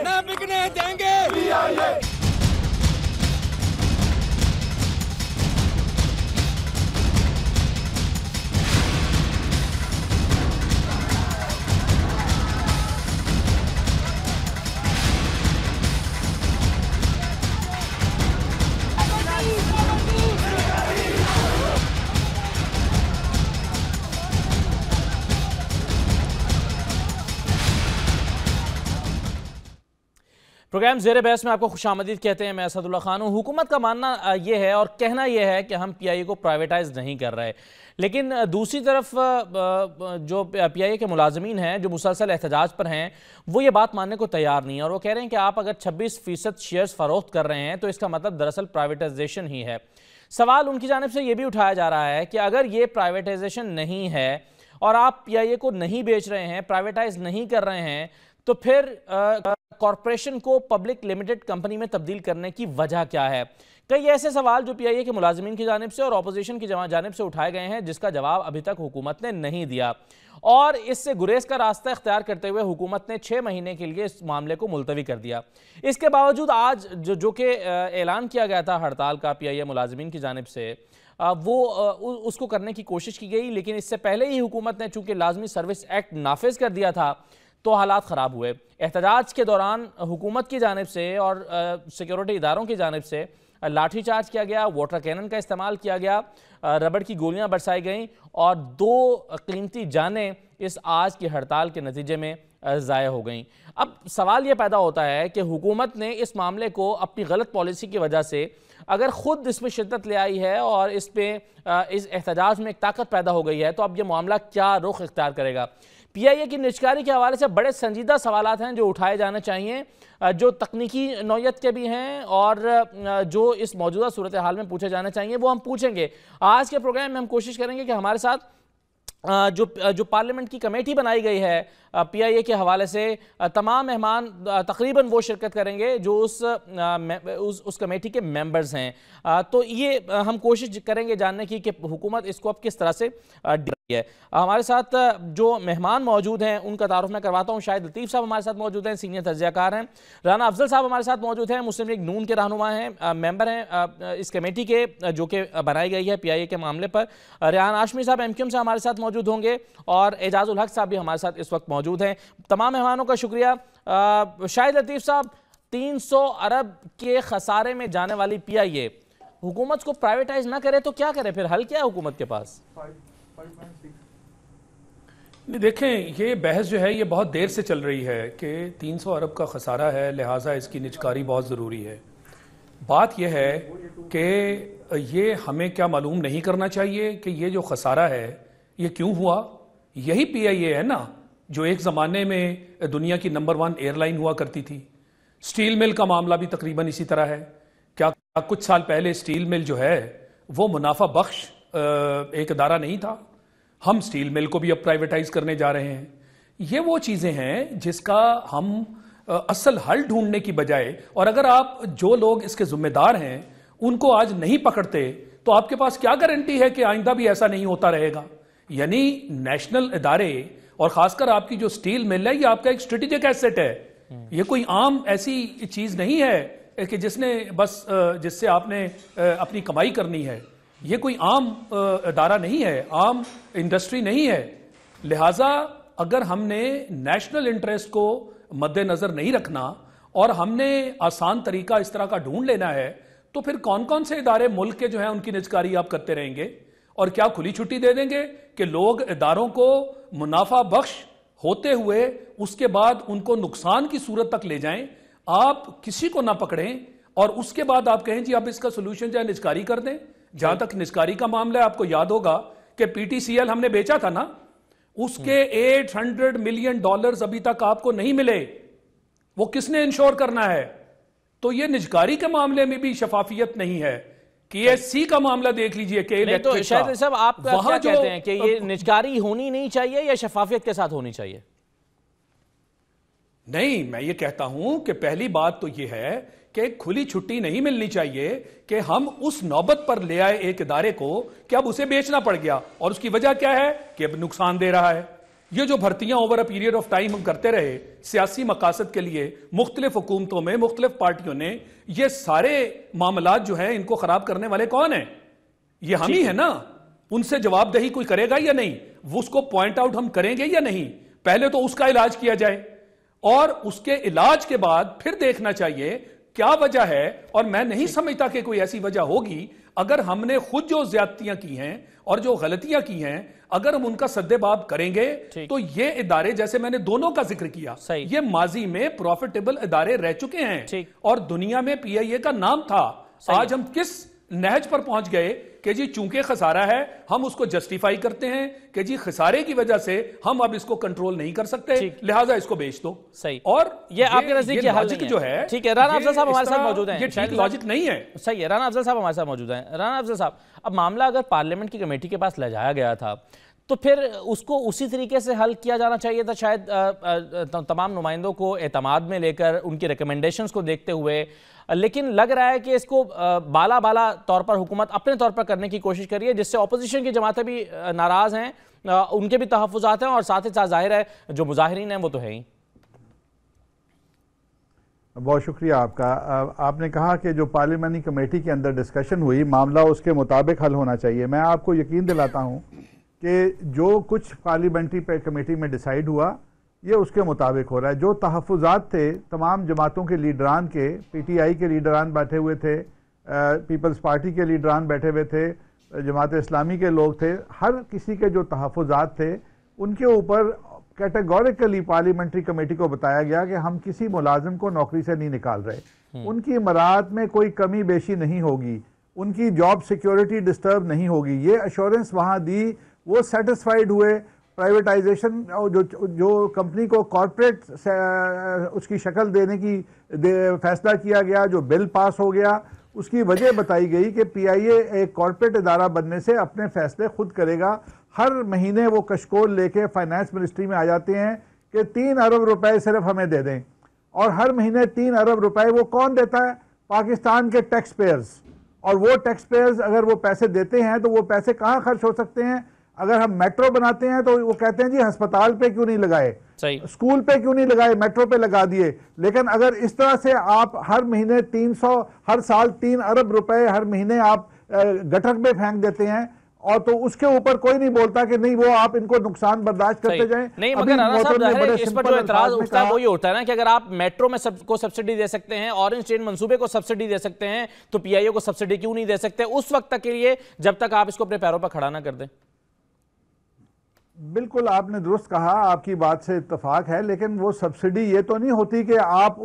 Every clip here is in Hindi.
ना बिकने देंगे। प्रोग्राम ज़ेरे बहस में आपको खुशामदीद कहते हैं। मैं असदुल्ला खान हूँ। हुकूमत का मानना ये है और कहना ये है कि हम पीआईए को प्राइवेटाइज नहीं कर रहे, लेकिन दूसरी तरफ जो पीआईए के मुलाजमीन हैं जो मुसलसल एहतजाज पर हैं वो ये बात मानने को तैयार नहीं है और वो कह रहे हैं कि आप अगर 26% शेयर्स फरोख्त कर रहे हैं तो इसका मतलब दरअसल प्राइवेटाइजेशन ही है। सवाल उनकी जानिब से ये भी उठाया जा रहा है कि अगर ये प्राइवेटाइजेशन नहीं है और आप पीआईए को नहीं बेच रहे हैं, प्राइवेटाइज नहीं कर रहे हैं, तो फिर कॉरपोरेशन को पब्लिक लिमिटेड कंपनी में तब्दील करने की वजह क्या है। कई ऐसे सवाल जो पीआईए के मुलाजिमीन की जानिब से और अपोजिशन की जानिब से उठाए गए हैं जिसका जवाब अभी तक हुकूमत ने नहीं दिया और इससे गुरेज का रास्ता इख्तियार करते हुए हुकूमत ने 6 महीने के लिए इस मामले को मुलतवी कर दिया। इसके बावजूद आज जो कि ऐलान किया गया था हड़ताल का पीआईए मुलाजिमीन की जानिब से, वो उसको करने की कोशिश की गई, लेकिन इससे पहले ही हुकूमत ने चूंकि लाजमी सर्विस एक्ट नाफिज कर दिया था तो हालात ख़राब हुए। एहतजाज के दौरान हुकूमत की जानिब से और सिक्योरिटी इदारों की जानिब से लाठी चार्ज किया गया, वाटर कैनन का इस्तेमाल किया गया, रबड़ की गोलियां बरसाई गईं और 2 कीमती जानें इस आज की हड़ताल के नतीजे में ज़ाया हो गईं। अब सवाल ये पैदा होता है कि हुकूमत ने इस मामले को अपनी गलत पॉलिसी की वजह से अगर ख़ुद इसमें शिद्दत ले आई है और इस एहतजाज में एक ताकत पैदा हो गई है तो अब यह मामला क्या रुख इख्तियार करेगा। पीआईए की निजकारी के हवाले से बड़े संजीदा सवालात हैं जो उठाए जाने चाहिए, जो तकनीकी नौयत के भी हैं और जो इस मौजूदा सूरत हाल में पूछे जाने चाहिए वो हम पूछेंगे। आज के प्रोग्राम में हम कोशिश करेंगे कि हमारे साथ जो पार्लियामेंट की कमेटी बनाई गई है पीआईए के हवाले से तमाम मेहमान तकरीबन वो शिरकत करेंगे जो उस कमेटी के मेंबर्स हैं। तो ये हम कोशिश करेंगे जानने की कि हुकूमत इसको अब किस तरह से डील रही है। हमारे साथ जो मेहमान मौजूद हैं उनका तारुफ मैं करवाता हूँ। शाहिद लतीफ़ साहब हमारे साथ मौजूद हैं, सीनियर तज्ज़ियाकार हैं। राना अफजल साहब हमारे साथ मौजूद हैं, मुस्लिम लीग नून के रहनुमा हैं, मेंबर हैं इस कमेटी के जो कि बनाई गई है पीआईए के मामले पर। रेहान हाशमी साहब एमक्यूएम से हमारे साथ मौजूद होंगे और एजाजुल हक साहब भी हमारे साथ इस वक्त मौजूद हैं। तमाम मेहमानों का शुक्रिया। शाहिद लतीफ़ साहब, 300 अरब के खसारे में जाने वाली पीआईए हुकूमत को प्राइवेटाइज ना करे तो क्या करे, फिर हल क्या है हुकूमत के पास? देखें, ये बहस जो है ये बहुत देर से चल रही है कि 300 अरब का खसारा है, लिहाजा इसकी निजकारी बहुत ज़रूरी है। बात यह है कि ये हमें क्या मालूम नहीं करना चाहिए कि ये जो खसारा है ये क्यों हुआ। यही पीआईए है ना जो एक ज़माने में दुनिया की नंबर 1 एयरलाइन हुआ करती थी। स्टील मिल का मामला भी तकरीबन इसी तरह है। क्या कुछ साल पहले स्टील मिल जो है वो मुनाफा बख्श एक अदारा नहीं था? हम स्टील मिल को भी अब प्राइवेटाइज करने जा रहे हैं। ये वो चीज़ें हैं जिसका हम असल हल ढूंढने की बजाय, और अगर आप जो लोग इसके जिम्मेदार हैं उनको आज नहीं पकड़ते तो आपके पास क्या गारंटी है कि आइंदा भी ऐसा नहीं होता रहेगा। यानी नेशनल इदारे और खासकर आपकी जो स्टील मिल है ये आपका एक स्ट्रेटेजिक एसेट है। ये कोई आम ऐसी चीज नहीं है कि जिससे आपने अपनी कमाई करनी है। ये कोई आम इदारा नहीं है, आम इंडस्ट्री नहीं है। लिहाजा अगर हमने नेशनल इंटरेस्ट को मद्देनजर नहीं रखना और हमने आसान तरीका इस तरह का ढूंढ लेना है तो फिर कौन कौन से इदारे मुल्क के जो है उनकी निजकारी आप करते रहेंगे और क्या खुली छुट्टी दे देंगे कि लोग इदारों को मुनाफा बख्श होते हुए उसके बाद उनको नुकसान की सूरत तक ले जाएं। आप किसी को ना पकड़ें और उसके बाद आप कहें जी आप इसका सोल्यूशन चाहे निजकारी कर दें। जहां तक निजकारी का मामला है, आपको याद होगा कि पीटीसीएल हमने बेचा था ना, उसके $800 मिलियन अभी तक आपको नहीं मिले। वो किसने इंश्योर करना है? तो ये निजकारी के मामले में भी शफाफियत नहीं है। KSC का मामला देख लीजिए कि तो शायद साहब आप क्या कहते हैं कि ये निजकारी होनी नहीं चाहिए या शफाफियत के साथ होनी चाहिए? नहीं, मैं ये कहता हूं कि पहली बात तो ये है कि खुली छुट्टी नहीं मिलनी चाहिए कि हम उस नौबत पर ले आए एक इदारे को कि अब उसे बेचना पड़ गया और उसकी वजह क्या है कि अब नुकसान दे रहा है। ये जो भर्तियां over a period of time हम करते रहे सियासी मकासद के लिए मुख्तलिफ हुकूमतों में मुख्तलिफ पार्टियों ने, ये सारे मामलात जो है इनको खराब करने वाले कौन है? ये हम ही है ना। उनसे जवाबदेही कोई करेगा या नहीं, वो उसको पॉइंट आउट हम करेंगे या नहीं? पहले तो उसका इलाज किया जाए और उसके इलाज के बाद फिर देखना चाहिए क्या वजह है। और मैं नहीं समझता कि कोई ऐसी वजह होगी। अगर हमने खुद जो ज्यादतियां की हैं और जो गलतियां की हैं, अगर हम उनका सद्देबाब करेंगे तो ये इदारे, जैसे मैंने दोनों का जिक्र किया, ये माजी में प्रॉफिटेबल इदारे रह चुके हैं और दुनिया में पीआईए का नाम था। आज हम किस नहज पर पहुंच गए कि जी चूंकि खसारा है हम उसको जस्टिफाई करते हैं कि जी खसारे की वजह से हम अब इसको कंट्रोल नहीं कर सकते, लिहाजा इसको बेच दो। सही। और ये आपके नजदीक लॉजिक जो है, ठीक है। राना अफजल साहब हमारे साथ मौजूद हैं। ये ठीक लॉजिक नहीं है। सही है, राना अफजल साहब हमारे साथ मौजूद हैं। राना अफजल साहब, अब मामला अगर पार्लियामेंट की कमेटी के पास ले जाया गया था तो फिर उसको उसी तरीके से हल किया जाना चाहिए था शायद, तमाम नुमाइंदों को एतमाद में लेकर उनकी रिकमेंडेशंस को देखते हुए। लेकिन लग रहा है कि इसको बाला तौर पर हुकूमत अपने तौर पर करने की कोशिश कर रही है, जिससे ऑपोजिशन की जमातें भी नाराज हैं, उनके भी तहफ़्फ़ुज़ात हैं और साथ ही साथ जाहिर है जो मुजाहिरीन हैं वो तो है ही। बहुत शुक्रिया आपका। आपने कहा कि जो पार्लियामानी कमेटी के अंदर डिस्कशन हुई, मामला उसके मुताबिक हल होना चाहिए। मैं आपको यकीन दिलाता हूँ कि जो कुछ पार्लियामेंट्री कमेटी में डिसाइड हुआ ये उसके मुताबिक हो रहा है। जो तहफ़्फ़ुज़ात थे तमाम जमातों के लीडरान के, पीटीआई के लीडरान बैठे हुए थे, पीपल्स पार्टी के लीडरान बैठे हुए थे, जमात इस्लामी के लोग थे, हर किसी के जो तहफ़्फ़ुज़ात थे उनके ऊपर कैटेगोरिकली पार्लियामेंट्री कमेटी को बताया गया कि हम किसी मुलाजिम को नौकरी से नहीं निकाल रहे, उनकी मराहत में कोई कमी बेशी नहीं होगी, उनकी जॉब सिक्योरिटी डिस्टर्ब नहीं होगी। ये अश्योरेंस वहाँ दी, वो सेटिस्फाइड हुए। प्राइवेटाइजेशन जो कंपनी को कॉरपोरेट उसकी शक्ल देने की फैसला किया गया, जो बिल पास हो गया, उसकी वजह बताई गई कि पीआईए एक कॉरपोरेट इदारा बनने से अपने फैसले खुद करेगा। हर महीने वो कशकोल लेके फाइनेंस मिनिस्ट्री में आ जाते हैं कि 3 अरब रुपए सिर्फ हमें दे दें, और हर महीने 3 अरब रुपए वो कौन देता है? पाकिस्तान के टैक्स पेयर्स। और वो टैक्स पेयर्स अगर वो पैसे देते हैं तो वो पैसे कहाँ खर्च हो सकते हैं? अगर हम मेट्रो बनाते हैं तो वो कहते हैं जी अस्पताल पे क्यों नहीं लगाए, स्कूल पे क्यों नहीं लगाए, मेट्रो पे लगा दिए। लेकिन अगर इस तरह से आप हर महीने 300, हर साल 3 अरब रुपए हर महीने आप गटर में फेंक देते हैं, और तो उसके ऊपर कोई नहीं बोलता कि नहीं वो आप इनको नुकसान बर्दाश्त करते जाएं। नहीं, मगर राना साहब इस पर जो एतराज उठता है वो ये होता है ना कि अगर आप मेट्रो में सबको सब्सिडी दे सकते हैं, ऑरेंज ट्रेन मंसूबे को सब्सिडी दे सकते हैं, तो पीआईओ को सब्सिडी क्यों नहीं दे सकते उस वक्त तक के लिए, जब तक आप इसको अपने पैरों पर खड़ा ना कर दें? बिल्कुल आपने दुरुस्त कहा, आपकी बात से इत्तफाक है, लेकिन वो सब्सिडी ये तो नहीं होती कि आप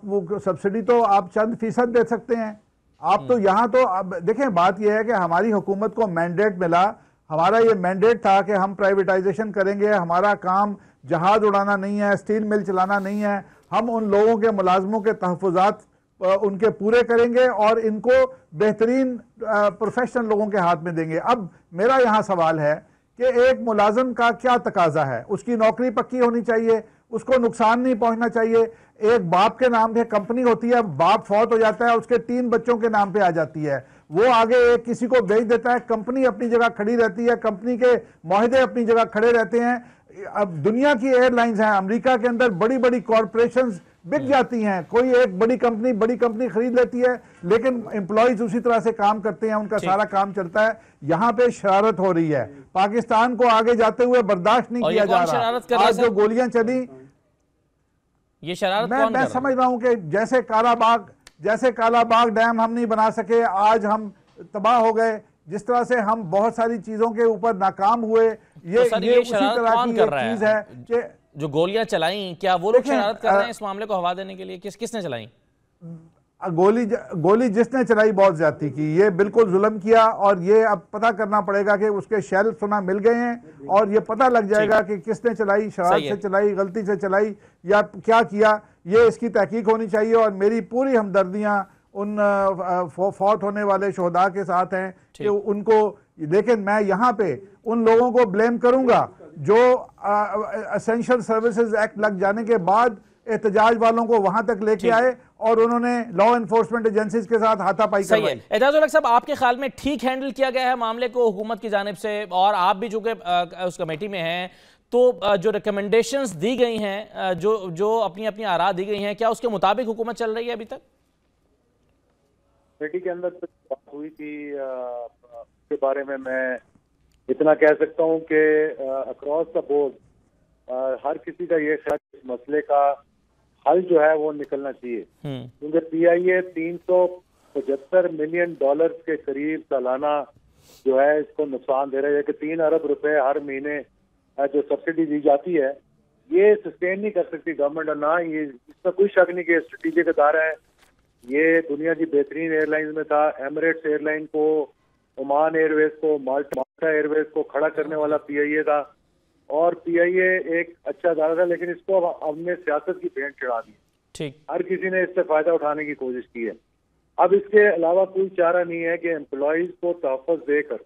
वो सब्सिडी तो आप चंद फीसद दे सकते हैं। आप तो यहाँ तो देखें, बात यह है कि हमारी हुकूमत को मैंडेट मिला, हमारा ये मैंडेट था कि हम प्राइवेटाइजेशन करेंगे, हमारा काम जहाज उड़ाना नहीं है, स्टील मिल चलाना नहीं है, हम उन लोगों के मुलाजमों के तहफ़्फ़ुज़ात उनके पूरे करेंगे और इनको बेहतरीन प्रोफेशनल लोगों के हाथ में देंगे। अब मेरा यहाँ सवाल है कि एक मुलाजिम का क्या तकाजा है? उसकी नौकरी पक्की होनी चाहिए, उसको नुकसान नहीं पहुंचना चाहिए। एक बाप के नाम पे कंपनी होती है, बाप फौत हो जाता है, उसके 3 बच्चों के नाम पे आ जाती है, वो आगे एक किसी को बेच देता है, कंपनी अपनी जगह खड़ी रहती है, कंपनी के मुआहदे अपनी जगह खड़े रहते हैं। अब दुनिया की एयरलाइंस हैं, अमेरिका के अंदर बड़ी बड़ी कॉरपोरेशंस बिक जाती हैं, कोई एक बड़ी कंपनी खरीद लेती है, लेकिन एम्प्लॉइज उसी तरह से काम करते हैं, उनका सारा काम चलता है। यहाँ पे शरारत हो रही है, पाकिस्तान को आगे जाते हुए बर्दाश्त नहीं किया जा रहा। आज जो गोलियां चली, ये शरारत मैं समझ रहा हूं कि जैसे कालाबाग डैम हम नहीं बना सके, आज हम तबाह हो गए, जिस तरह से हम बहुत सारी चीजों के ऊपर नाकाम हुए, ये उसी तरह की चीज है कि जो गोलियां चलाई, क्या वो लोग शरारत कर रहे हैं इस मामले को हवा देने के लिए? किसने चलाई गोली? जिसने चलाई बहुत ज्यादती की, ये बिल्कुल जुल्म किया, और ये अब पता करना पड़ेगा कि उसके शेल सुना मिल गए हैं और ये पता लग जाएगा कि किसने चलाई, शरारत से चलाई, गलती से चलाई, या क्या किया। ये इसकी तहकीक होनी चाहिए, और मेरी पूरी हमदर्दियां उन फौत होने वाले शोहदा के साथ हैं कि उनको, लेकिन मैं यहाँ पे उन लोगों को ब्लेम करूंगा जो एसेंशियल सर्विसेज एक्ट लग जाने के बाद एहतजाज वालों को वहां तक लेके आए और उन्होंने लॉ एनफोर्समेंट एजेंसीज के साथ हाथापाई करवाई। एजाज उल हक साहब, आपके ख्याल में ठीक हैंडल किया गया है मामले को हुकूमत की जानिब से, और आप भी चूंकि उस कमेटी में हैं, तो जो रिकमेंडेशंस दी गई हैं, जो अपनी अपनी आरा दी गई हैं, क्या उसके मुताबिक हुकूमत चल रही है अभी तक? कमेटी के अंदर कुछ बात हुई थी, उसके बारे में मैं इतना कह सकता हूं कि अक्रॉस द बोर्ड हर किसी का ये ख्याल इस मसले का हल जो है वो निकलना चाहिए, क्योंकि PIA 375 मिलियन डॉलर के करीब सालाना जो है इसको नुकसान दे रहा है कि 3 अरब रुपए हर महीने जो सब्सिडी दी जाती है ये सस्टेन नहीं कर सकती गवर्नमेंट, और ना ये इसमें कोई शक नहीं कि स्ट्रेटेजिक अदारा है। ये दुनिया की बेहतरीन एयरलाइंस में था। एमिरेट्स एयरलाइन को, ओमान एयरवेज को, माल्टा एयरवेज को खड़ा करने वाला PIA था, और PIA एक अच्छा अदारा था, लेकिन इसको हमने सियासत की भेंट चढ़ा दी। ठीक, हर किसी ने इससे फायदा उठाने की कोशिश की है। अब इसके अलावा कोई चारा नहीं है कि एम्प्लॉयज को तहफ़्फ़ुज़ देकर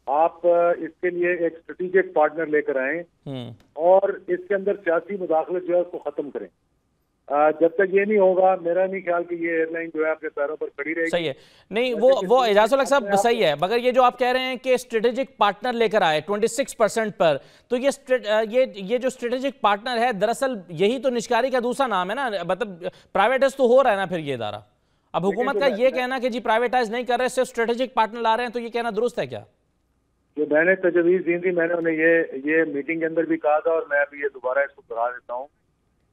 आप इसके लिए एक स्ट्रेटेजिक पार्टनर लेकर आए और इसके अंदर सियासी मुदाखलत जो है उसको खत्म करें। जब तक ये नहीं होगा, मेरा नहीं ख्याल कि ये एयरलाइन जो है अपने पैरों पर खड़ी रहेगी। सही है, नहीं वो एजाजुल हक साहब सही है, मगर ये जो आप कह रहे हैं कि स्ट्रेटेजिक पार्टनर लेकर आए 26% पर, तो ये जो स्ट्रेटेजिक पार्टनर है दरअसल यही तो निष्कारी का दूसरा नाम है ना, मतलब प्राइवेटाइज तो हो रहा है ना फिर ये इदारा। अब हुकूमत का ये कहना कि जी प्राइवेटाइज नहीं कर रहे, सिर्फ स्ट्रेटेजिक पार्टनर ला रहे हैं, तो ये कहना दुरुस्त है क्या? जो मैंने तजवीज़ दी थी, मैंने उन्हें ये मीटिंग के अंदर भी कहा था, और मैं अभी ये दोबारा इसको दोहरा देता हूँ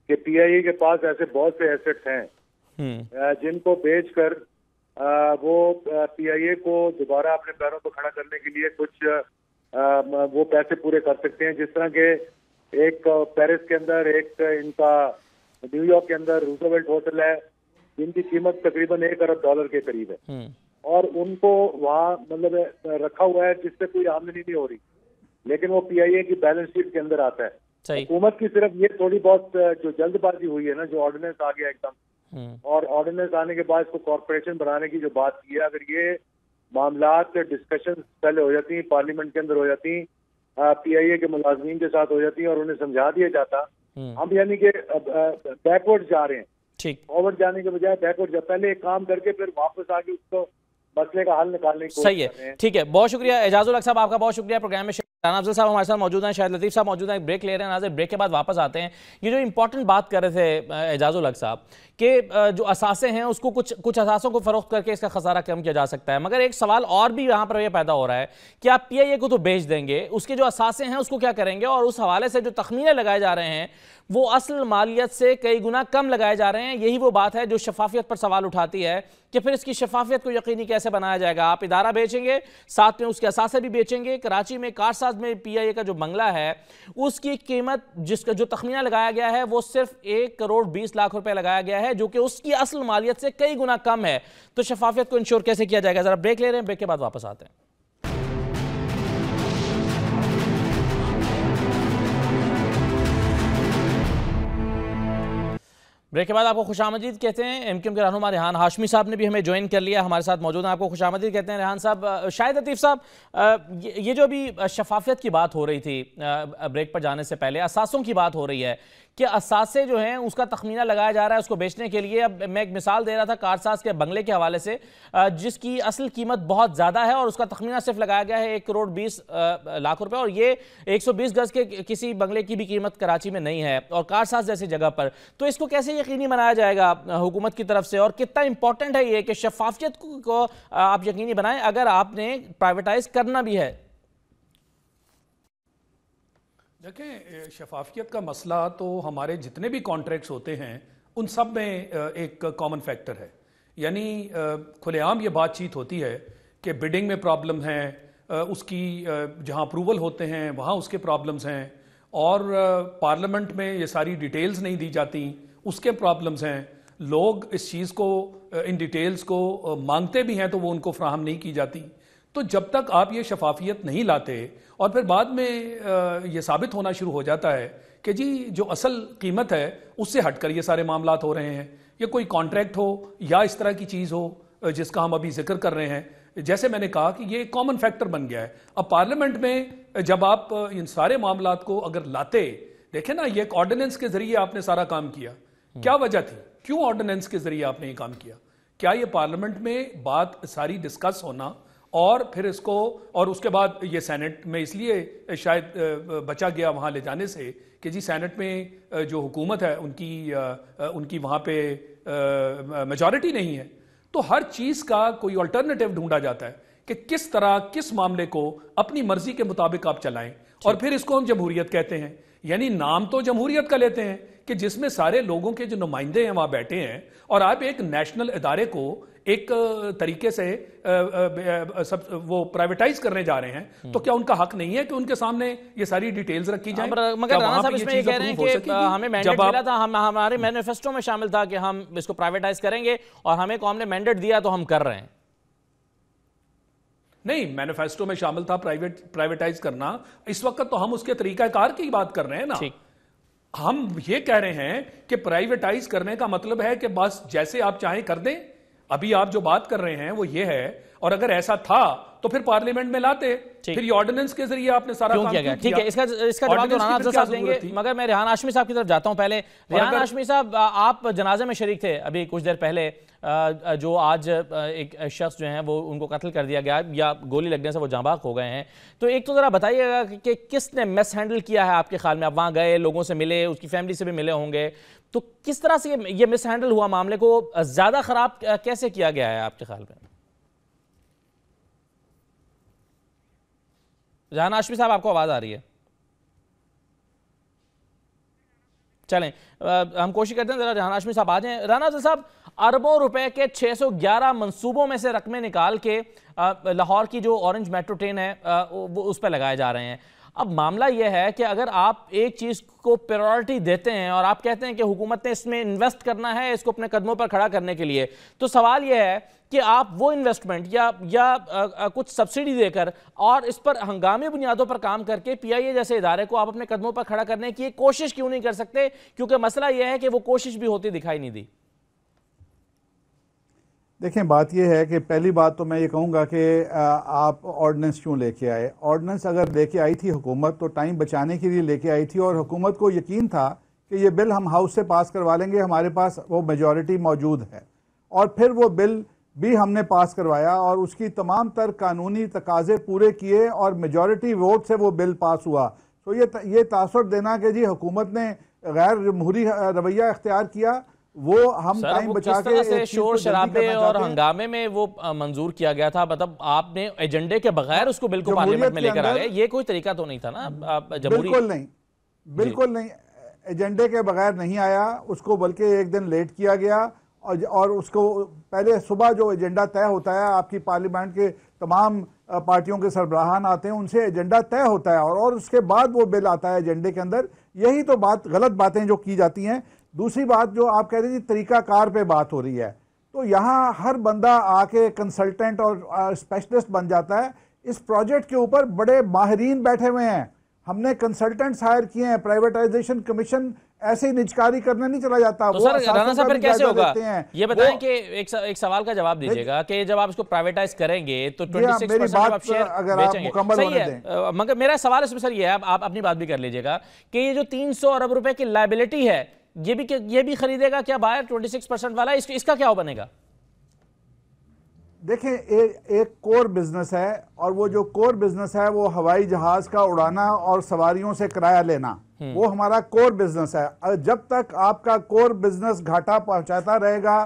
कि PIA के पास ऐसे बहुत से एसेट्स हैं जिनको बेचकर वो PIA को दोबारा अपने पैरों पर खड़ा करने के लिए कुछ वो पैसे पूरे कर सकते हैं। जिस तरह के एक पेरिस के अंदर, एक इनका न्यूयॉर्क के अंदर रूजवेल्ट होटल है, जिनकी कीमत तकरीबन $1 अरब के करीब है, और उनको वहाँ मतलब रखा हुआ है जिससे कोई आमदनी नहीं हो रही, लेकिन वो PIA की बैलेंस शीट के अंदर आता है। हुकूमत की सिर्फ ये थोड़ी बहुत जो जल्दबाजी हुई है ना, जो ऑर्डिनेंस आ गया एकदम, और ऑर्डिनेंस आने के बाद इसको कॉर्पोरेशन बनाने की जो बात की है, अगर ये मामलात डिस्कशन पहले हो जाती, पार्लियामेंट के अंदर हो जाती, PIA के मुलाजमीन के साथ हो जाती और उन्हें समझा दिया जाता, हम यानी कि बैकवर्ड जा रहे हैं, ठीक, फॉरवर्ड जाने के बजाय बैकवर्ड जा, पहले एक काम करके फिर वापस आके उसको मसले का हल निकालने की सही है। ठीक है, बहुत शुक्रिया एजाजुल हक साहब, आपका बहुत शुक्रिया प्रोग्राम में। राना अफजल साहब हमारे साथ मौजूद हैं, शाहिद लतीफ साहब मौजूद हैं, ब्रेक ले रहे हैं नाज़िर, ब्रेक के बाद वापस आते हैं। ये जो इंपॉर्टेंट बात कर रहे थे एजाजुल हक साहब कि जो असासे हैं उसको कुछ असासों को फरोख्त करके इसका खसारा कम किया जा सकता है, मगर एक सवाल और भी यहाँ पर यह पैदा हो रहा है कि आप PIA को तो बेच देंगे, उसके जो असासे हैं उसको क्या करेंगे, और उस हवाले से जो तखमीने लगाए जा रहे हैं वो असल मालियत से कई गुना कम लगाए जा रहे हैं। यही वो बात है जो शफाफियत पर सवाल उठाती है कि फिर इसकी शफाफियत को यकीनी कैसे बनाया जाएगा। आप इदारा बेचेंगे, साथ में उसके असासे भी बेचेंगे। कराची में कारसाज में PIA का जो बंगला है उसकी कीमत, जिसका जो तखमीना लगाया गया है वो सिर्फ 1 करोड़ 20 लाख रुपए लगाया गया है, जो कि उसकी असल मालियत से कई गुना कम है। तो शफाफियत को इंश्योर कैसे किया जाएगा? जरा ब्रेक ले रहे हैं, ब्रेक के बाद वापस आते हैं। ब्रेक के बाद आपको खुशामदीद कहते हैं। MQM के रहनुमा रेहान हाशमी साहब ने भी हमें ज्वाइन कर लिया, हमारे साथ मौजूद हैं। आपको खुशामदीद कहते हैं रेहान साहब। शाहिद लतीफ साहब, ये जो अभी शफाफियत की बात हो रही थी ब्रेक पर जाने से पहले, असासों की बात हो रही है कि असासे जो हैं उसका तखमीना लगाया जा रहा है उसको बेचने के लिए। अब मैं एक मिसाल दे रहा था कारसाज के बंगले के हवाले से, जिसकी असल कीमत बहुत ज़्यादा है और उसका तखमीना सिर्फ लगाया गया है 1 करोड़ 20 लाख रुपए, और ये 120 गज के किसी बंगले की भी कीमत कराची में नहीं है और कारसाज जैसी जगह पर। तो इसको कैसे यकीनी बनाया जाएगा हुकूमत की तरफ से, और कितना इंपॉर्टेंट है ये कि शफाफियत को आप यकीनी बनाएं अगर आपने प्राइवेटाइज करना भी है? देखें, शफाफियत का मसला तो हमारे जितने भी कॉन्ट्रैक्ट्स होते हैं उन सब में एक कॉमन फैक्टर है। यानी खुलेआम ये बातचीत होती है कि बिडिंग में प्रॉब्लम है, उसकी जहां अप्रूवल होते हैं वहां उसके प्रॉब्लम्स हैं, और पार्लियामेंट में ये सारी डिटेल्स नहीं दी जाती, उसके प्रॉब्लम्स हैं। लोग इस चीज़ को, इन डिटेल्स को मांगते भी हैं तो वो उनको फ्राहम नहीं की जाती। तो जब तक आप ये शफाफियत नहीं लाते और फिर बाद में ये साबित होना शुरू हो जाता है कि जी जो असल कीमत है उससे हटकर ये सारे मामलात हो रहे हैं, ये कोई कॉन्ट्रैक्ट हो या इस तरह की चीज़ हो जिसका हम अभी जिक्र कर रहे हैं, जैसे मैंने कहा कि ये कॉमन फैक्टर बन गया है। अब पार्लियामेंट में जब आप इन सारे मामलात को अगर लाते, देखें ना, ये एक ऑर्डिनेंस के जरिए आपने सारा काम किया, क्या वजह थी, क्यों ऑर्डिनेंस के जरिए आपने ये काम किया? क्या ये पार्लियामेंट में बात सारी डिस्कस होना और फिर इसको, और उसके बाद ये सेनेट में इसलिए शायद बचा गया वहाँ ले जाने से कि जी सेनेट में जो हुकूमत है उनकी वहाँ पे मेजॉरिटी नहीं है। तो हर चीज़ का कोई अल्टरनेटिव ढूंढा जाता है कि किस तरह किस मामले को अपनी मर्जी के मुताबिक आप चलाएं, और फिर इसको हम जमहूरियत कहते हैं। यानी नाम तो जमहूरियत का लेते हैं कि जिसमें सारे लोगों के जो नुमाइंदे हैं वहां बैठे हैं, और आप एक नेशनल इदारे को एक तरीके से सब वो प्राइवेटाइज करने जा रहे हैं, तो क्या उनका हक नहीं है कि उनके सामने ये सारी डिटेल्स रखी जाएं? मगर राणा साहब इसमें ये कह रहे हैं कि हमें मैंडेट मिला था, हमारे मैनिफेस्टो में शामिल था कि हम इसको प्राइवेटाइज करेंगे, और हमें कौम ने मैंडेट दिया तो हम कर रहे हैं। नहीं, मैनिफेस्टो में शामिल था प्राइवेटाइज करना। इस वक्त तो हम उसके तरीकाकार की बात कर रहे हैं ना। हम ये कह रहे हैं कि प्राइवेटाइज करने का मतलब है कि बस जैसे आप चाहें कर दें। अभी आप जो बात कर रहे हैं वो ये है, और अगर ऐसा था तो फिर पार्लियामेंट में लाते, फिर ये ऑर्डिनेंस के जरिए आपने सारा काम किया। ठीक है, इसका जवाब तो राना अफजल साहब देंगे, मगर मैं रेहान हाशमी साहब की तरफ जाता हूं पहले। रेहान हाशमी साहब, आप जनाजे में शरीक थे अभी कुछ देर पहले, जो आज एक शख्स जो है वो उनको कत्ल कर दिया गया या गोली लगने से वो जांबाक हो गए हैं। तो एक तो जरा बताइएगा कि किसने मिस हैंडल किया है आपके ख्याल में? आप वहां गए, लोगों से मिले, उसकी फैमिली से भी मिले होंगे, तो किस तरह से ये मिस हैंडल हुआ? मामले को ज्यादा खराब कैसे किया गया है आपके ख्याल में? रेहान हाशमी साहब, आपको आवाज आ रही है? चलें, हम कोशिश करते हैं जरा रेहान हाशमी साहब आ जाएं। राना साहब, अरबों रुपए के 611 मंसूबों में से रकमें निकाल के लाहौर की जो ऑरेंज मेट्रो ट्रेन है वो उस पर लगाए जा रहे हैं। अब मामला यह है कि अगर आप एक चीज़ को प्रायोरिटी देते हैं और आप कहते हैं कि हुकूमत ने इसमें इन्वेस्ट करना है इसको अपने कदमों पर खड़ा करने के लिए, तो सवाल यह है कि आप वो इन्वेस्टमेंट या कुछ सब्सिडी देकर और इस पर हंगामी बुनियादों पर काम करके पीआईए जैसे इदारे को आप अपने कदमों पर खड़ा करने की कोशिश क्यों नहीं कर सकते? क्योंकि मसला यह है कि वो कोशिश भी होती दिखाई नहीं दी। देखें, बात यह है कि पहली बात तो मैं ये कहूँगा कि आप ऑर्डिनेंस क्यों लेके आए? ऑर्डिनेंस अगर लेके आई थी हुकूमत तो टाइम बचाने के लिए लेके आई थी, और हुकूमत को यकीन था कि ये बिल हम हाउस से पास करवा लेंगे, हमारे पास वो मेजॉरिटी मौजूद है। और फिर वो बिल भी हमने पास करवाया और उसकी तमाम तर कानूनी तकाजे पूरे किए और मेजॉरिटी वोट से वो बिल पास हुआ। तो ये तासुर देना कि जी हुकूमत ने गैर जमहूरी रवैया इख्तियार किया, वो हम टाइम बचा के शोर शराबे और हंगामे में वो मंजूर किया गया था। मतलब आपने एजेंडे के बगैर उसको बिल को पार्लियामेंट में लेकर आ गए, ये कोई तरीका तो नहीं था ना? बिल्कुल नहीं, एजेंडे के बगैर नहीं आया उसको, बल्कि एक दिन लेट किया गया। और उसको पहले सुबह जो एजेंडा तय होता है, आपकी पार्लियामेंट के तमाम पार्टियों के सरबराहान आते हैं, उनसे एजेंडा तय होता है और उसके बाद वो बिल आता है एजेंडे के अंदर। यही तो गलत बातें जो की जाती हैं। दूसरी बात जो आप कह रहे हैं तरीकाकार पे बात हो रही है, तो यहाँ हर बंदा आके कंसल्टेंट और स्पेशलिस्ट बन जाता है। इस प्रोजेक्ट के ऊपर बड़े माहिरीन बैठे हुए हैं, हमने कंसल्टेंट्स हायर किए हैं। प्राइवेटाइजेशन कमिशन ऐसे ही निजकारी करने नहीं चला जाता। तो सर राना साहब फिर कैसे होगा? ये बताएं कि एक सवाल का जवाब दीजिएगा कि जब आप इसको प्राइवेटाइज करेंगे तो 26% आप शेयर बेचेंगे, सही है? मगर मेरा सवाल इसमें सर ये है, आप अपनी बात भी कर लीजिएगा कि ये जो 300 अरब रुपए की लायबिलिटी है, ये भी खरीदेगा क्या बायर 26% वाला? इसका क्या बनेगा? देखें, एक कोर बिजनेस है और वो जो कोर बिजनेस है वो हवाई जहाज का उड़ाना और सवारियों से किराया लेना, वो हमारा कोर बिजनेस है। जब तक आपका कोर बिजनेस घाटा पहुंचाता रहेगा,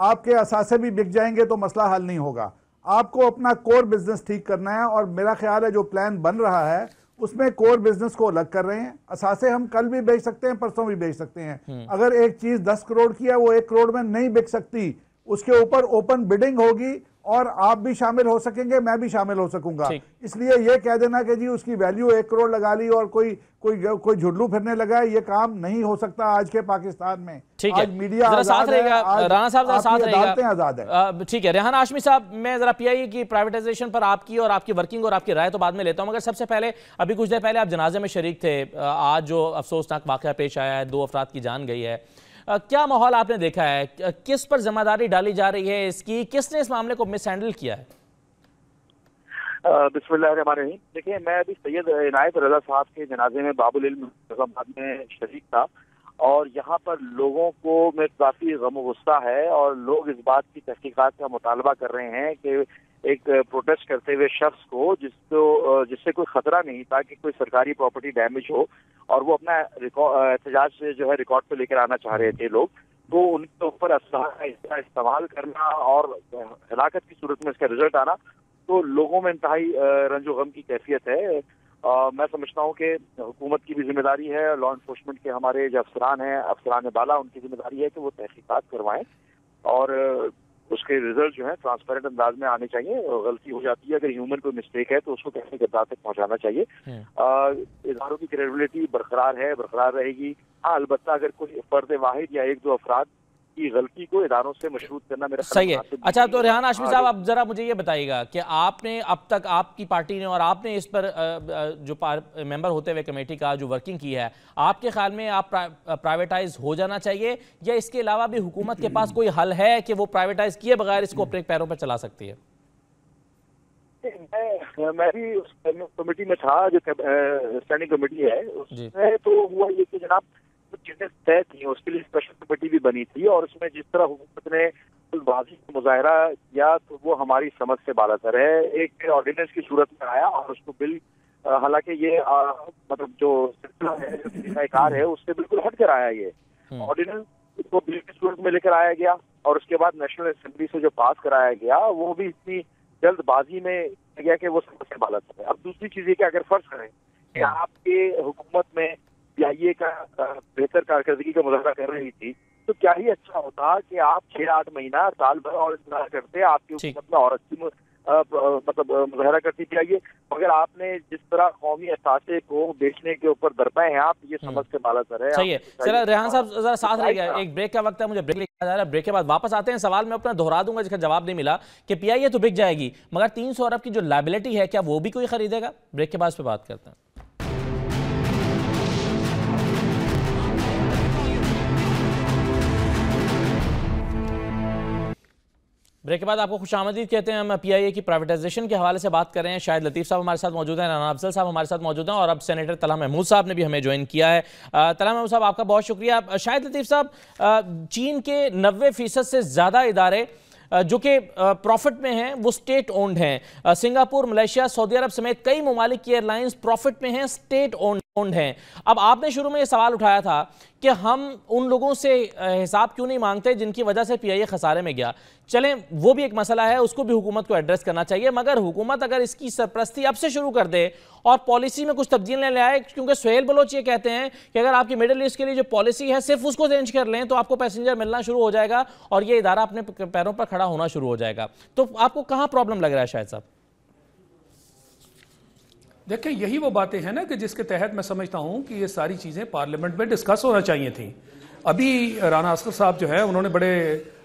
आपके असासे भी बिक जाएंगे तो मसला हल नहीं होगा। आपको अपना कोर बिजनेस ठीक करना है और मेरा ख्याल है जो प्लान बन रहा है उसमें कोर बिजनेस को अलग कर रहे हैं। असासे हम कल भी बेच सकते हैं, परसों भी बेच सकते हैं। अगर एक चीज 10 करोड़ की है वो 1 करोड़ में नहीं बिक सकती, उसके ऊपर ओपन बिडिंग होगी और आप भी शामिल हो सकेंगे, मैं भी शामिल हो सकूंगा। इसलिए ये कह देना कि जी उसकी वैल्यू 1 करोड़ लगा ली और कोई झुल्लू फिरने लगा, ये काम नहीं हो सकता आज के पाकिस्तान में। ठीक है, मीडिया साथ रहेगा, राणा साहब जरा साथ रहेगा, आजाद है। ठीक है। रेहान हाशमी साहब, मैं जरा पीआईए की प्राइवेटाइजेशन पर आपकी और आपकी वर्किंग और आपकी राय तो बाद में लेता हूं, मगर सबसे पहले अभी कुछ देर पहले आप जनाजे में शरीक थे। आज जो अफसोसनाक वाकया पेश आया है, 2 अफराद की जान गई है, क्या माहौल आपने देखा है? किस पर जिम्मेदारी डाली जा रही है इसकी? किसने इस मामले को मिस हैंडल किया है? बिस्मिल्लाहिर्रहमानिर्रहीम। देखिए, मैं अभी सैयद इनायत रजा साहब के जनाजे में बाबुल इल्म फैज़ाबाद में शरीक था और यहाँ पर लोगों को में काफी गम गुस्सा है और लोग इस बात की तहकीकात का मुतालबा कर रहे हैं कि एक प्रोटेस्ट करते हुए शख्स को जिससे कोई खतरा नहीं था कि कोई सरकारी प्रॉपर्टी डैमेज हो और वो अपना एहतजाज से जो है रिकॉर्ड पे लेकर आना चाह रहे थे लोग, तो उनके ऊपर असलाह का इस्तेमाल करना और हलाकत की सूरत में इसका रिजल्ट आना, तो लोगों में इंतहाई रंजो गम की कैफियत है। मैं समझता हूँ कि हुकूमत की भी जिम्मेदारी है, लॉ इन्फोर्समेंट के हमारे जो अफसरान हैं, अफसरान बाला, उनकी जिम्मेदारी है कि वो तहकीकात करवाएं और उसके रिजल्ट जो है ट्रांसपेरेंट अंदाज में आने चाहिए। गलती हो जाती है, अगर ह्यूमन कोई मिस्टेक है तो उसको कैसे गिरफ्तार तक पहुंचाना चाहिए। इदारों की क्रेडिबिलिटी बरकरार है, बरकरार रहेगी। हाँ, अलबत्ता अगर कोई फर्द वाहिद या एक दो अफराद की गलती को इदारों से मशरूत करना मेरा सही है। अच्छा, तो रेहान हाशमी साहब, आप जरा मुझे ये बताइएगा कि आपने अब तक, आपकी पार्टी ने और आपने इस पर जो मेंबर होते हुए कमेटी का जो वर्किंग की है, आपके ख्याल में आप प्राइवेटाइज हो जाना चाहिए या इसके अलावा भी हुकूमत के पास कोई हल है कि वो प्राइवेटाइज किए बगैर इसको अपने पैरों पर चला सकती है? मैं भी उस कमेटी में था, जो स्टैंडिंग कमेटी है, उसमें तो हुआ ये कि जनाब चीजें तय थी, उसके लिए स्पेशल कमेटी भी बनी थी और उसमें जिस तरह हुकूमत ने बाजी का मुजाहरा किया तो वो हमारी समझ से बालातर है। एक ऑर्डिनेंस की सूरत में आया और उसको बिल, हालांकि ये मतलब जो सिलसिला है, जो तरीकाकार है, उससे बिल्कुल हट कर आया। ये ऑर्डिनेंस को बिल की सूरत में लेकर आया गया और उसके बाद नेशनल असेंबली से जो पास कराया गया वो भी इतनी जल्दबाजी में गया कि वो समझ से बालातर है। अब दूसरी चीज ये कि अगर फर्ज करें कि आपके हुकूमत में पीआईए का बेहतर कारकर्दगी का मुजाहरा कर रही थी, तो क्या ही अच्छा होता कि आप 6-8 महीना साल भर और इंतजार करते, आपकी हुकूमत में और अच्छी मतलब मुजाहरा करती पीआईए, मगर आपने जिस तरह कौमी असासे को बेचने के ऊपर दरपाए हैं आप, ये समझ से बालातर है। सही है। चलो रेहान साहब जरा साथ रहिएगा, एक ब्रेक का वक्त है, मुझे ब्रेक लिखा जा रहा है, ब्रेक के बाद वापस आते हैं। सवाल मैं अपना दोहरा दूंगा जिसका जवाब नहीं मिला कि पीआईए तो बिक जाएगी मगर 300 अरब की जो लायबिलिटी है क्या वो भी कोई खरीदेगा? ब्रेक के बाद इस पे बात करते हैं। ब्रेक के बाद आपको खुशामदीद कहते हैं। हम पीआईए की प्राइवेटाइजेशन के हवाले से बात कर रहे हैं। शाहिद लतीफ़ साहब हमारे साथ मौजूद हैं, राना अफजल साहब हमारे साथ मौजूद हैं और अब सेनेटर तलहा महमूद साहब ने भी हमें ज्वाइन किया है। तलहा महमूद साहब, आपका बहुत शुक्रिया। शाहिद लतीफ़ साहब, चीन के 90% से ज़्यादा इदारे जो कि प्रॉफिट में हैं वो स्टेट ओन्ड हैं। सिंगापुर, मलेशिया, सऊदी अरब समेत कई ममालिक की एयरलाइंस प्रॉफिट में हैं, स्टेट ओन्ड हैं। अब आपने शुरू में ये सवाल उठाया था कि हम उन लोगों से हिसाब क्यों नहीं मांगते जिनकी वजह से पीआईए खसारे में गया। चलें, वो भी एक मसला है, उसको भी हुकूमत को एड्रेस करना चाहिए, मगर हुकूमत अगर इसकी सरपरस्ती अब से शुरू कर दे और पॉलिसी में कुछ तब्दीलियां ले आए, क्योंकि सुहेल बलोच ये कहते हैं कि अगर आपकी मिडिल ईस्ट के लिए जो पॉलिसी है सिर्फ उसको चेंज कर लें तो आपको पैसेंजर मिलना शुरू हो जाएगा और ये इदारा अपने पैरों पर खड़ा होना शुरू हो जाएगा। तो आपको कहाँ प्रॉब्लम लग रहा है शाहिद साहब? देखिए, यही वो बातें हैं ना कि जिसके तहत मैं समझता हूं कि ये सारी चीज़ें पार्लियामेंट में डिस्कस होना चाहिए थी। अभी राना अस्कर साहब जो है उन्होंने बड़े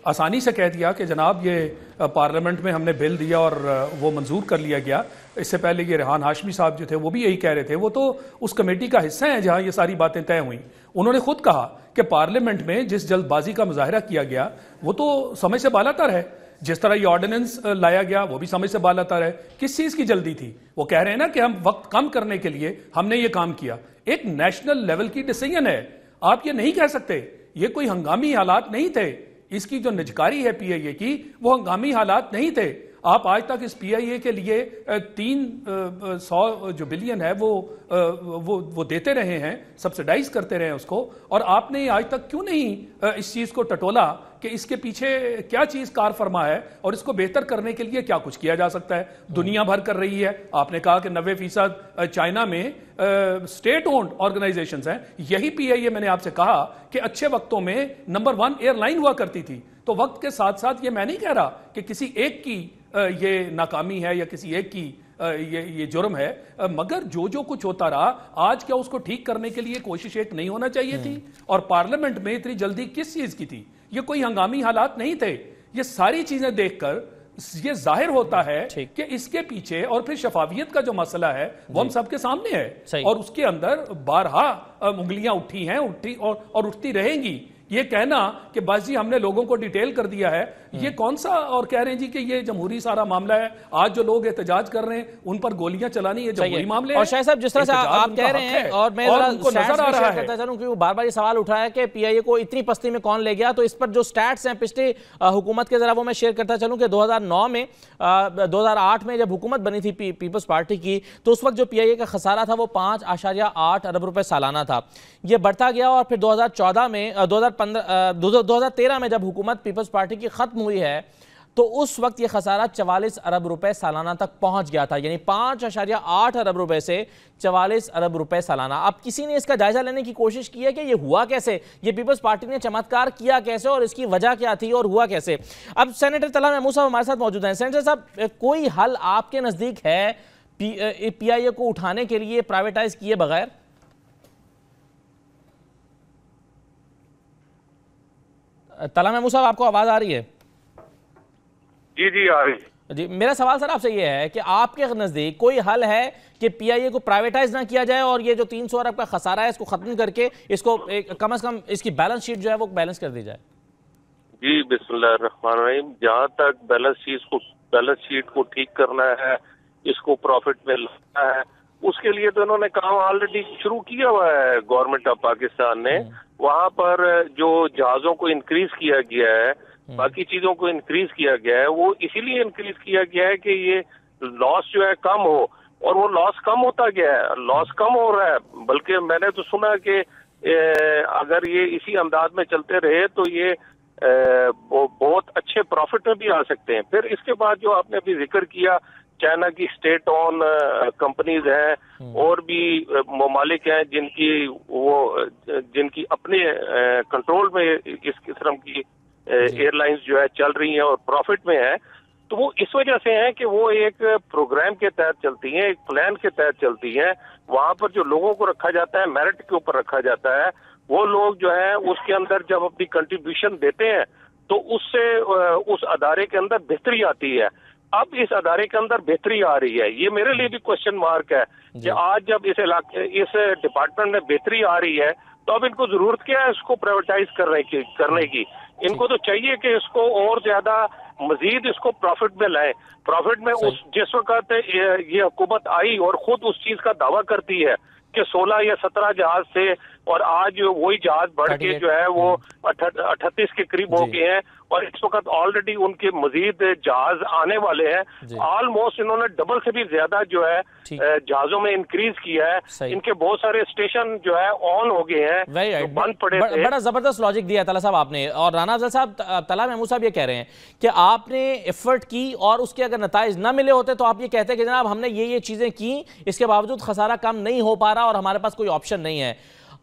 आसानी से कह दिया कि जनाब ये पार्लियामेंट में हमने बिल दिया और वो मंजूर कर लिया गया। इससे पहले ये रेहान हाशमी साहब जो थे वो भी यही कह रहे थे, वो तो उस कमेटी का हिस्सा हैं जहां ये सारी बातें तय हुई। उन्होंने खुद कहा कि पार्लियामेंट में जिस जल्दबाजी का मुजाहरा किया गया वो तो समय से बालातर है। जिस तरह ये ऑर्डिनेंस लाया गया वो भी समय से बालातर है। किस चीज की जल्दी थी? वो कह रहे हैं ना कि हम वक्त कम करने के लिए हमने ये काम किया। एक नेशनल लेवल की डिसीजन है, आप ये नहीं कह सकते। ये कोई हंगामी हालात नहीं थे। इसकी जो निजकारी है पीआईए की, वो हंगामी हालात नहीं थे। आप आज तक इस पीआईए के लिए 300 जो बिलियन है वो देते रहे हैं, सब्सिडाइज करते रहे उसको, और आपने आज तक क्यों नहीं इस चीज को टटोला कि इसके पीछे क्या चीज कार फरमा है और इसको बेहतर करने के लिए क्या कुछ किया जा सकता है? दुनिया भर कर रही है। आपने कहा कि 90% चाइना में स्टेट ओन्ड ऑर्गेनाइजेशंस हैं। यही पीआईए, मैंने आपसे कहा कि अच्छे वक्तों में नंबर 1 एयरलाइन हुआ करती थी। तो वक्त के साथ साथ ये मैं नहीं कह रहा कि किसी एक की ये नाकामी है या किसी एक की ये जुर्म है, मगर जो जो कुछ होता रहा, आज क्या उसको ठीक करने के लिए कोशिश एक नहीं होना चाहिए थी? और पार्लियामेंट में इतनी जल्दी किस चीज की थी? ये कोई हंगामी हालात नहीं थे। ये सारी चीजें देखकर ये जाहिर होता है कि इसके पीछे, और फिर शफाफियत का जो मसला है वो हम सबके सामने है और उसके अंदर बारहा उंगलियां उठी हैं, उठी और उठती रहेंगी ये कहना कि बस जी हमने लोगों को डिटेल कर दिया है, ये कौन सा, और कह रहे हैं जी कि ये जमहूरी सारा मामला है, आज जो लोग एहतजाज कर रहे हैं उन पर गोलियां चलानी है जमहूरी मामले हैं। और शायद साहब जिस तरह से आप कह रहे हैं, और मैं उनको नजर आ रहा है, क्योंकि बार-बार ये सवाल उठा है कि पीआईए को इतनी पस्ती में कौन ले गया, तो इस पर जो स्टैट्स हैं पिछली हुकूमत के, जरा वो मैं शेयर करता चलूं कि 2009 में 2008 में जब हुकूमत बनी थी पीपल्स पार्टी की, तो उस वक्त जो पीआईए का खसारा था वो 5.8 अरब रुपए सालाना था। ये बढ़ता गया और फिर 2014 में 2013 में जब हुकूमत पीपल्स पार्टी की खत्म हुई है तो उस वक्त ये खसारा 44 अरब रुपए सालाना तक पहुंच गया था, यानी 5.8 अरब रुपए से 44 अरब रुपए सालाना। अब किसी ने इसका जायजा लेने की कोशिश की है कि ये हुआ कैसे, ये पीपल्स पार्टी ने चमत्कार किया कैसे और इसकी वजह क्या थी और हुआ कैसे। अब सेनेटर तलहा महमूद साहब हमारे साथ मौजूद हैं। सेनेटर साहब, कोई हल आपके नजदीक है पीआईए को उठाने के लिए प्राइवेटाइज किए बगैर? तलहा महमूद साहब, आपको आवाज आ रही है? जी जी आ रही जी। मेरा सवाल सर आपसे ये है कि आपके नजदीक कोई हल है कि पीआईए को प्राइवेटाइज ना किया जाए और ये जो 300 अरब का खसारा है इसको खत्म करके इसको कम से कम इसकी बैलेंस शीट जो है वो बैलेंस कर दी जाए? जी बिस्मिल्लाहिर्रहमानिर्रहीम। जहाँ तक बैलेंस शीट को ठीक करना है, इसको प्रॉफिट में लाना है, उसके लिए तो इन्होंने काम ऑलरेडी शुरू किया हुआ है गवर्नमेंट ऑफ पाकिस्तान ने। वहाँ पर जो जहाजों को इंक्रीज किया गया है, बाकी चीजों को इंक्रीज किया गया है, वो इसीलिए इंक्रीज किया गया है कि ये लॉस जो है कम हो, और वो लॉस कम होता गया है, लॉस कम हो रहा है। बल्कि मैंने तो सुना कि अगर ये इसी अंदाज में चलते रहे तो ये बहुत अच्छे प्रॉफिट में भी आ सकते हैं। फिर इसके बाद जो आपने अभी जिक्र किया, चाइना की स्टेट ऑन कंपनीज हैं और भी ममालिक हैं जिनकी अपने कंट्रोल में इस किस्म की एयरलाइंस जो है चल रही हैं और प्रॉफिट में है, तो वो इस वजह से है कि वो एक प्रोग्राम के तहत चलती हैं, एक प्लान के तहत चलती हैं। वहां पर जो लोगों को रखा जाता है, मेरिट के ऊपर रखा जाता है, वो लोग जो है उसके अंदर जब अपनी कंट्रीब्यूशन देते हैं तो उससे उस अदारे के अंदर बेहतरी आती है। अब इस अदारे के अंदर बेहतरी आ रही है, ये मेरे लिए भी क्वेश्चन मार्क है कि आज जब इस डिपार्टमेंट में बेहतरी आ रही है तो अब इनको जरूरत क्या है इसको प्राइवेटाइज करने की। इनको तो चाहिए कि इसको और ज्यादा मजीद इसको प्रॉफिट में लाए। प्रॉफिट में जिस वक्त ये हुकूमत आई और खुद उस चीज का दावा करती है कि 16 या 17 जहाज थे और आज वही जहाज बढ़ के जो है वो 38 के करीब हो गए हैं, और इस वक्त ऑलरेडी उनके मजीद जहाज आने वाले हैं। ऑलमोस्ट इन्होंने डबल से भी ज्यादा जो है जहाजों में इंक्रीज किया है। इनके बहुत सारे स्टेशन जो है ऑन हो गए हैं, जो बंद पड़े थे। बड़ा जबरदस्त लॉजिक दिया तला साहब आपने। और राना अफजल साहब, तलहा महमूद साहब ये कह रहे हैं कि आपने एफर्ट की और उसके अगर नताइज ना मिले होते तो आप ये कहते कि जनाब हमने ये चीजें की, इसके बावजूद खसारा कम नहीं हो पा रहा और हमारे पास कोई ऑप्शन नहीं है।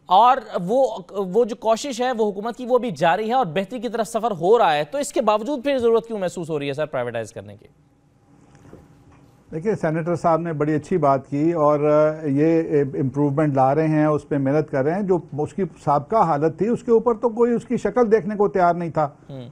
और वो जो कोशिश है वो हुकूमत की वो भी जारी है और बेहतरी की तरफ सफर हो रहा है, तो इसके बावजूद फिर जरूरत क्यों महसूस हो रही है सर प्राइवेटाइज करने की? देखिए, सेनेटर साहब ने बड़ी अच्छी बात की और ये इम्प्रूवमेंट ला रहे हैं, उस पर मेहनत कर रहे हैं। जो उसकी साबका हालत थी उसके ऊपर तो कोई उसकी शक्ल देखने को तैयार नहीं था।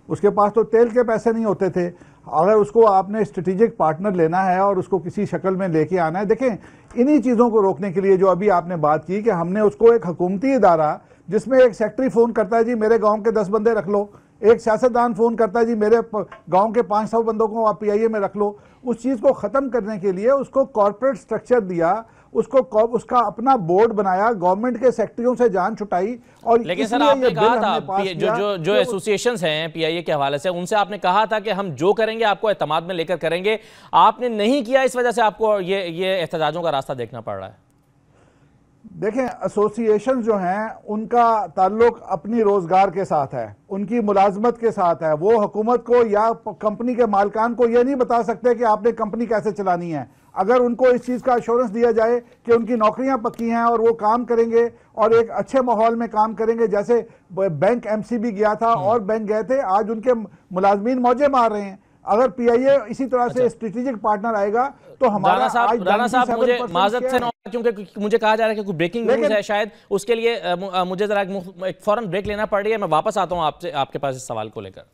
उसके पास तो तेल के पैसे नहीं होते थे। अगर उसको आपने स्ट्रेटेजिक पार्टनर लेना है और उसको किसी शक्ल में लेके आना है, देखें इन्हीं चीज़ों को रोकने के लिए जो अभी आपने बात की कि हमने उसको एक हुकूमती इदारा जिसमें एक सेक्रेटरी फ़ोन करता है जी मेरे गाँव के 10 बंदे रख लो, एक सियासतदान फ़ोन करता है जी मेरे गांव के 500 बंदों को आप पीआईए में रख लो, उस चीज़ को ख़त्म करने के लिए उसको कॉर्पोरेट स्ट्रक्चर दिया, उसको उसका अपना बोर्ड बनाया, गवर्नमेंट के सेक्रेटरियों से जान छुटाई। और लेकिन सर आपने कहा था जो एसोसिएशंस हैं पीआईए के हवाले से, उनसे आपने कहा था कि हम जो करेंगे आपको एतमाद में लेकर करेंगे, आपने नहीं किया, इस वजह से आपको ये एहतजाजों का रास्ता देखना पड़ रहा है। देखें, एसोसिएशन जो हैं उनका ताल्लुक अपनी रोजगार के साथ है, उनकी मुलाजमत के साथ है। वो हुकूमत को या कंपनी के मालिकान को ये नहीं बता सकते कि आपने कंपनी कैसे चलानी है। अगर उनको इस चीज़ का एश्योरेंस दिया जाए कि उनकी नौकरियां पक्की हैं और वो काम करेंगे और एक अच्छे माहौल में काम करेंगे, जैसे बैंक एमसीबी गया था और बैंक गए थे, आज उनके मुलाजमीन मौजे मार रहे हैं। अगर पीआईए इसी तरह से स्ट्रेटेजिक पार्टनर आएगा तो हमारा राना साहब मुझे माजरत से क्योंकि मुझे कहा जा रहा है कि कोई ब्रेकिंग न्यूज़ है, शायद उसके लिए मुझे जरा एक फौरन ब्रेक लेना पड़ रही है। मैं वापस आता हूं आपसे आपके पास इस सवाल को लेकर।